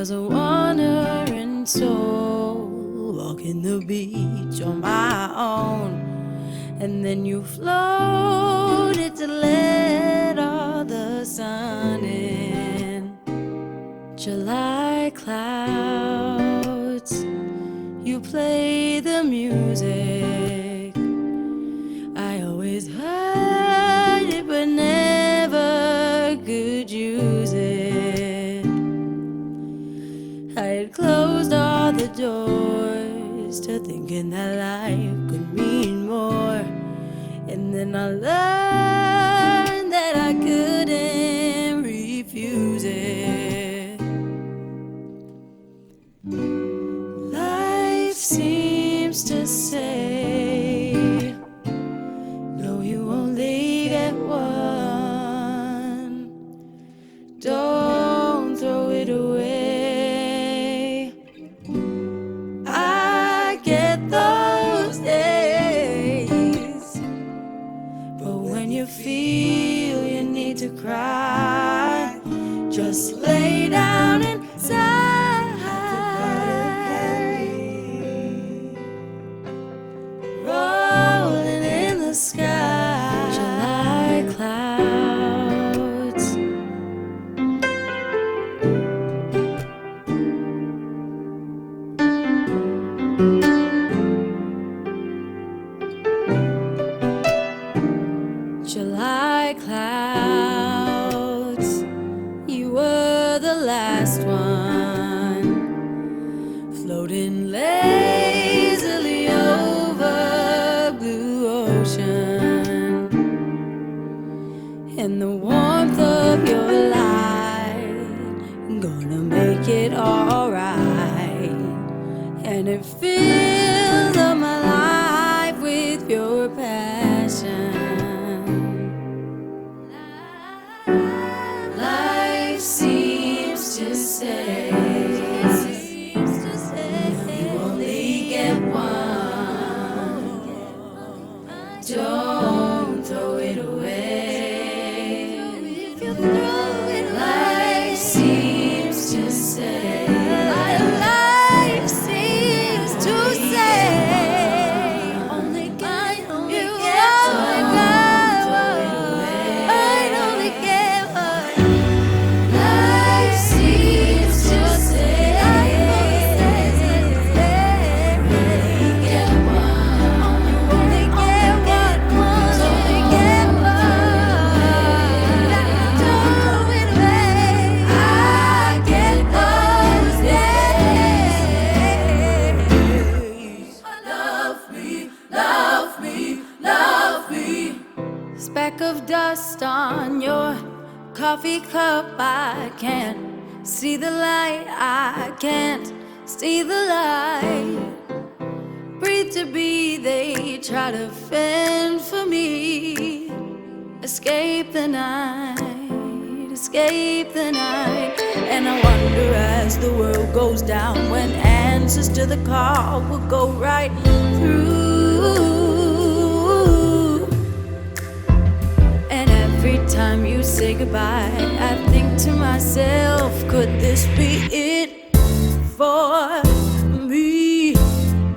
was a wandering soul, walking the beach on my own. And then you floated to let all the sun in. July clouds, you play the music. I always heard it but never could use it. I had closed all the doors to thinking that life could mean more. And then I learned that I couldn't refuse it. Life seems to say, no, you only get one. Don't throw it away. I get those days, but when you feel you need to cry, just lay down and sigh. Rolling in the sky, July clouds. July clouds, you were the last one, floating lazily over blue ocean. And the warmth of your light gonna make it alright. And it fills up my life with your passion. Life seems to say, you only get one. Don't throw it away. If you throw it away, life seems to say, life seems to say, only get one. Life seems to say, get one. You only get one. Only get one. Don't throw it away. I get those days. Love me, love me, love me. Speck of dust on your coffee cup. I can't see the light. I can't see the light. Breathe to be, they try to fend for me. Escape the night, escape the night. And I wonder as the world goes down, when answers to the call will go right through. And every time you say goodbye, I think to myself, could this be it for me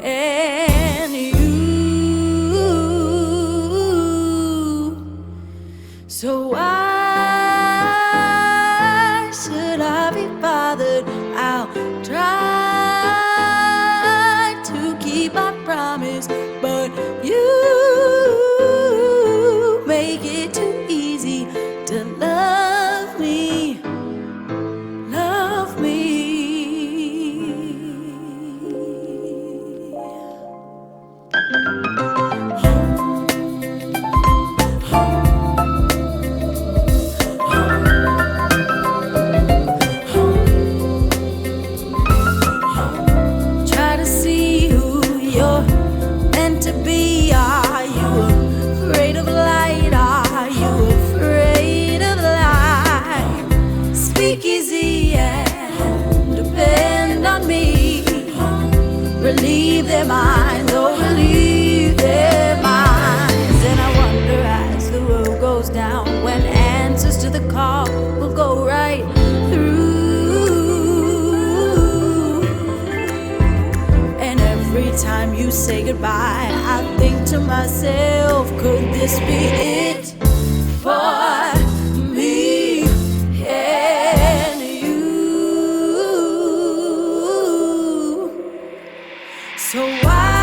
and you? So why should I be bothered? I'll try to keep my promise, but you make it too easy to love me, love me. say goodbye, I think to myself, could this be it for me and you? So why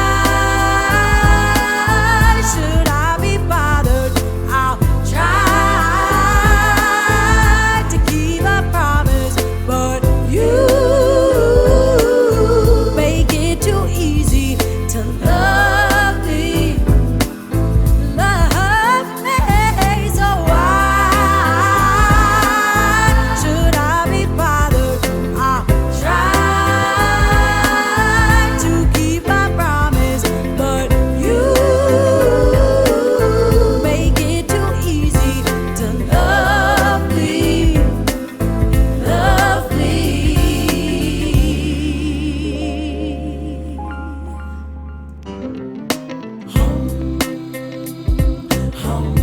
should I be bothered? I'll try to keep a promise, but you make it too easy to love me, love me. So why should I be bothered? I'll try to keep my promise, but you make it too easy to love me, love me. Home, home.